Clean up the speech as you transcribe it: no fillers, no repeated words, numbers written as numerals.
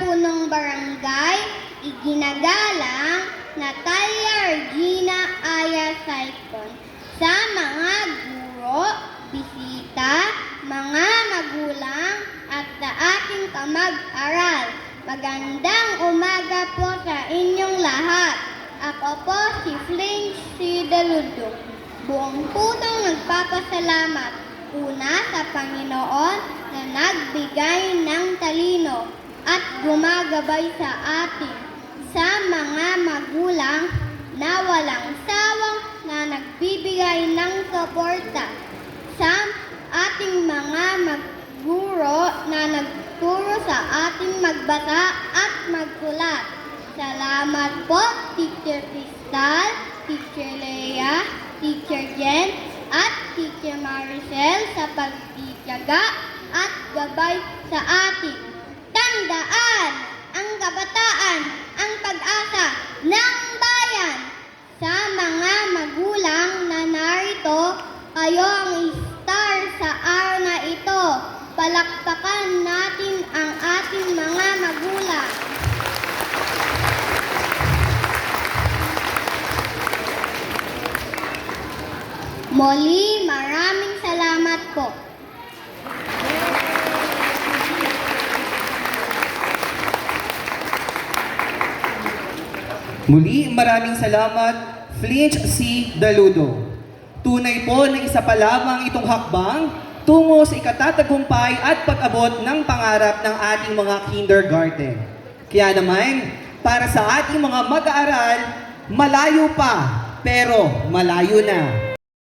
punong barangay, iginagalang Natalia Regina Aya Saicon, sa mga guro, bisita, mga magulang at sa ating kamag-aral. Magandang umaga po sa inyong lahat. Ako po si Flinch C. Deludo. Buong pusong nagpapasalamat una sa Panginoon na nagbigay ng talino at gumagabay sa atin, sa mga magulang na walang sawang na nagbibigay ng suporta, sa ating mga guro na nagturo sa ating magbasa at magsulat. Salamat po, Teacher Crystal, Teacher Lea, Teacher Jen, at Teacher Maricel sa pagtitiyaga at gabay sa atin. Tandaan, ang kabataan, ang pag-asa ng bayan. Sa mga magulang na narito, kayo ang star sa araw na ito. Palakpakan natin ang ating mga magulang. Muli, maraming salamat po. Muli, maraming salamat, Flinch C. Deludo. Tunay po na isa pa lamang itong hakbang tungo sa ikatatagumpay at pag-abot ng pangarap ng ating mga kindergarten. Kaya naman, para sa ating mga mag-aaral, malayo pa, pero malayo na.